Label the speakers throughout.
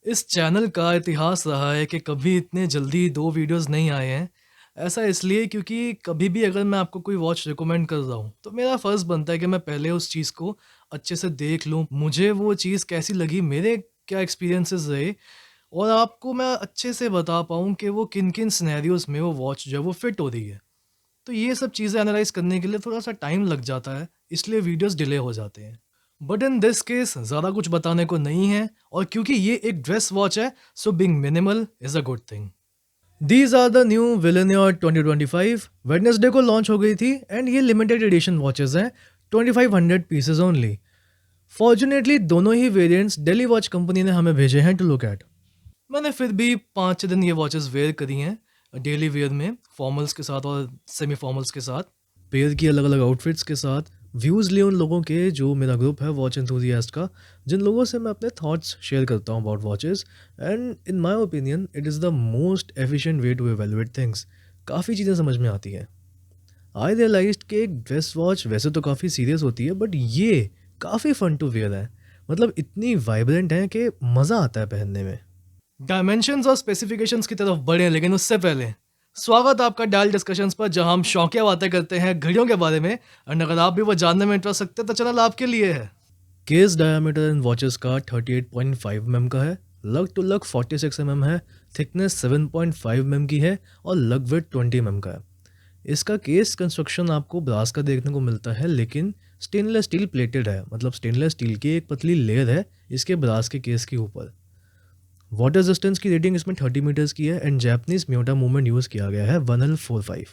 Speaker 1: इस चैनल का इतिहास रहा है कि कभी इतने जल्दी 2 वीडियोज़ नहीं आए हैं। ऐसा इसलिए क्योंकि कभी भी अगर मैं आपको कोई वॉच रिकमेंड कर रहा हूँ, तो मेरा फ़र्ज़ बनता है कि मैं पहले उस चीज़ को अच्छे से देख लूँ। मुझे वो चीज़ कैसी लगी, मेरे क्या एक्सपीरियंसेस रहे और आपको मैं अच्छे से बता पाऊँ कि वो किन-किन सिनेरियोज़ में वो वॉच जो है वो फिट हो रही है। तो ये सब चीज़ें एनालाइज़ करने के लिए थोड़ा-सा टाइम लग जाता है, इसलिए वीडियोज़ डिले हो जाते हैं। बट इन दिस केस ज़्यादा कुछ बताने को नहीं है और क्योंकि ये एक ड्रेस वॉच है, so being minimal is a good thing. These are the new विलेनियर 2025 वेडनेसडे को लॉन्च हो गई थी एंड ये लिमिटेड एडिशन वॉचेज़ हैं, 2500 पीसेज़ ओनली। फॉर्च्यूनेटली दोनों ही वेरिएंट्स डेली वॉच कंपनी ने हमें भेजे हैं टू लुक एट। मैंने फिर भी 5-6 दिन ये वॉचेस वेयर करी हैं, डेली वियर में, फॉर्मल्स के साथ और सेमी फॉर्मल्स के साथ। पेयर की अलग-अलग आउटफिट्स के साथ, व्यूज़ लिए उन लोगों के जो मेरा ग्रुप है वॉच एंथुसियास्ट का, जिन लोगों से मैं अपने थॉट्स शेयर करता हूँ about watches and in my opinion it is the most efficient way to evaluate things. काफ़ी चीज़ें समझ में आती हैं। आई रियलाइज़्ड कि एक ड्रेस वॉच वैसे तो काफ़ी सीरियस होती है बट ये काफ़ी फन टू वियर है। मतलब इतनी वाइब्रेंट है कि मज़ा आता है पहनने में। डायमेंशंस और स्पेसिफिकेशंस की तरफ बढ़े लेकिन उससे पहले स्वागत है आपका डायल डिस्कशंस पर, जहां हम शौकिया बातें करते हैं घड़ियों के बारे में। एंड अगर आप भी वो जानने में इंटरेस्ट रखते हैं तो चैनल आपके लिए है। केस डायमीटर इन वॉचेस का 38.5 mm का है, लग टू लग 46 mm है, थिकनेस 7.5 mm की है और लग वेट 20 mm का है। इसका केस कंस्ट्रक्शन आपको ब्रास का देखने को मिलता है लेकिन स्टेनलेस स्टील प्लेटेड है, मतलब स्टेनलेस स्टील की एक पतली लेयर है इसके ब्रास के केस के ऊपर। वाटर रेजिस्टेंस की रेटिंग इसमें 30 मीटर्स की है एंड जैपनीज म्योटा मूवमेंट यूज़ किया गया है 1045।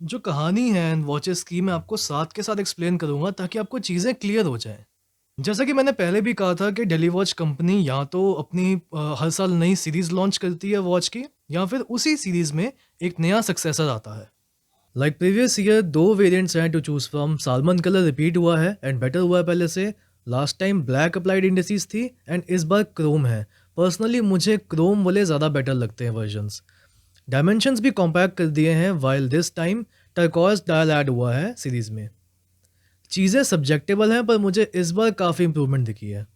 Speaker 1: जो कहानी है इन वॉचेस की मैं आपको साथ के साथ एक्सप्लेन करूंगा ताकि आपको चीज़ें क्लियर हो जाएं। जैसा कि मैंने पहले भी कहा था कि डेली वॉच कंपनी या तो अपनी हर साल नई सीरीज लॉन्च करती है वॉच की, या फिर उसी सीरीज में एक नया सक्सेसर आता है। लाइक प्रीवियस ईयर 2 वेरिएंट्स हैं to choose from. Salmon colour repeat हुआ है एंड बेटर हुआ है पहले से। Last time black applied indices थी एंड इस बार क्रोम है। पर्सनली मुझे क्रोम वाले ज़्यादा बेटर लगते हैं वर्जन्स। डायमेंशंस भी कॉम्पैक्ट कर दिए हैं while this time turquoise dial add हुआ है सीरीज में। चीज़ें सब्जेक्टेबल हैं पर मुझे इस बार काफ़ी इंप्रूवमेंट दिखी है।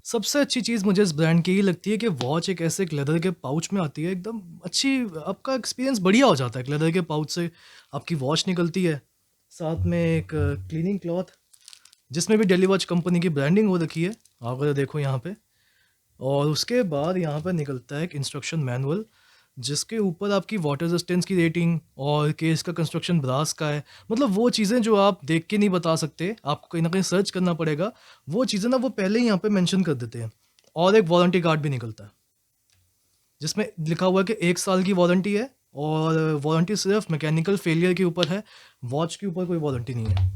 Speaker 1: सबसे अच्छी चीज़ मुझे इस ब्रांड की ये लगती है कि वॉच एक ऐसे एक लेदर के पाउच में आती है, एकदम अच्छी। आपका एक्सपीरियंस बढ़िया हो जाता है। एक लेदर के पाउच से आपकी वॉच निकलती है, साथ में एक क्लीनिंग क्लॉथ जिसमें भी डेली वॉच कंपनी की ब्रांडिंग हो रखी है, आप अगर देखो यहाँ पे। और उसके बाद यहाँ पर निकलता है एक इंस्ट्रक्शन मैनुअल जिसके ऊपर आपकी वाटर रेजिस्टेंस की रेटिंग और केस का कंस्ट्रक्शन ब्रास का है। मतलब वो चीज़ें जो आप देख के नहीं बता सकते, आपको कहीं ना कहीं सर्च करना पड़ेगा। वो चीज़ें ना वो पहले ही यहाँ पे मेंशन कर देते हैं। और एक वारंटी कार्ड भी निकलता है जिसमें लिखा हुआ है कि 1 साल की वारंटी है और वारंटी सिर्फ मैकेनिकल फेलियर के ऊपर है, वॉच के ऊपर कोई वारंटी नहीं है।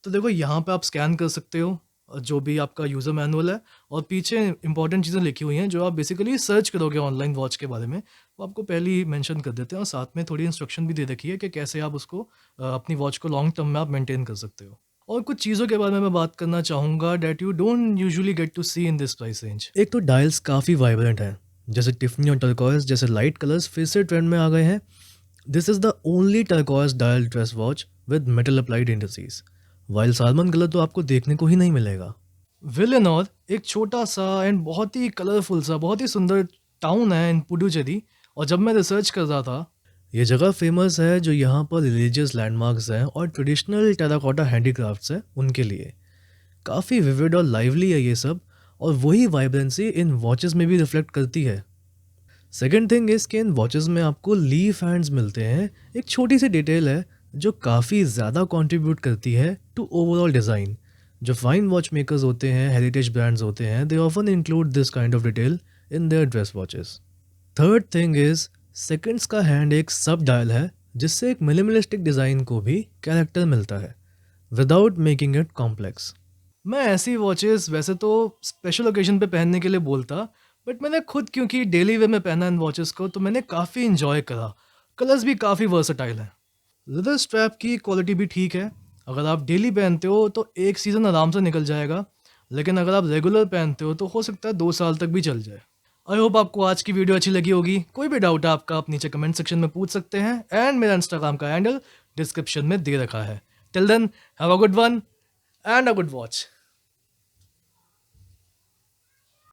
Speaker 1: तो देखो यहाँ पे आप स्कैन कर सकते हो जो भी आपका यूज़र मैनुअल है, और पीछे इंपॉर्टेंट चीज़ें लिखी हुई हैं जो आप बेसिकली सर्च करोगे ऑनलाइन वॉच के बारे में, वो आपको पहले ही मेंशन कर देते हैं। और साथ में थोड़ी इंस्ट्रक्शन भी दे रखी है कि कैसे आप उसको अपनी वॉच को लॉन्ग टर्म में आप मेंटेन कर सकते हो। और कुछ चीज़ों के बारे में मैं बात करना चाहूँगा that you don't usually get to see in this price range. एक तो डायल्स काफ़ी वाइब्रेंट हैं, जैसे टिफनी और टर्कोइज जैसे लाइट कलर्स फिर से ट्रेंड में आ गए हैं। This is the only turquoise dial dress watch with metal applied indices, while salmon colour तो आपको देखने को ही नहीं मिलेगा। विलेनोर एक छोटा सा एंड बहुत ही कलरफुल सा बहुत ही सुंदर टाउन है इन पुडुचेरी। और जब मैं रिसर्च कर रहा था, ये जगह फेमस है जो यहाँ पर रिलीजियस लैंडमार्क्स हैं और ट्रेडिशनल टेराकोटा हैंडीक्राफ्ट्स हैं उनके लिए। काफ़ी विविड और लाइवली है ये सब, और वही वाइब्रेंसी इन वॉचेस में भी रिफ्लेक्ट करती है। सेकेंड थिंग इज़ कि इन वॉचेस में आपको लीफ हैंड्स मिलते हैं। एक छोटी सी डिटेल है जो काफ़ी ज़्यादा कंट्रीब्यूट करती है टू ओवरऑल डिज़ाइन। जो फाइन वॉच मेकर्स होते हैं, हेरिटेज ब्रांड्स होते हैं, they often include this kind of detail in their dress watches. Third thing is seconds का हैंड एक सब डायल है जिससे एक मिनिमलिस्टिक डिज़ाइन को भी कैरेक्टर मिलता है विदाउट मेकिंग इट कॉम्प्लेक्स। मैं ऐसी वॉचेस वैसे तो स्पेशल ओकेजन पे पहनने के लिए बोलता, बट मैंने खुद क्योंकि डेली वे में पहना इन वॉचेस को तो मैंने काफ़ी इंजॉय करा। कलर्स भी काफ़ी वर्सटाइल हैं। लेदर स्ट्रैप की क्वालिटी भी ठीक है। अगर आप डेली पहनते हो तो एक सीज़न आराम से निकल जाएगा, लेकिन अगर आप रेगुलर पहनते हो तो हो सकता है 2 साल तक भी चल जाए। आई होप आपको आज की वीडियो अच्छी लगी होगी। कोई भी डाउट है आपका आप नीचे कमेंट सेक्शन में पूछ सकते हैं एंड मेरा इंस्टाग्राम का हैंडल डिस्क्रिप्शन में दे रखा है। Till then have a good one and a good watch.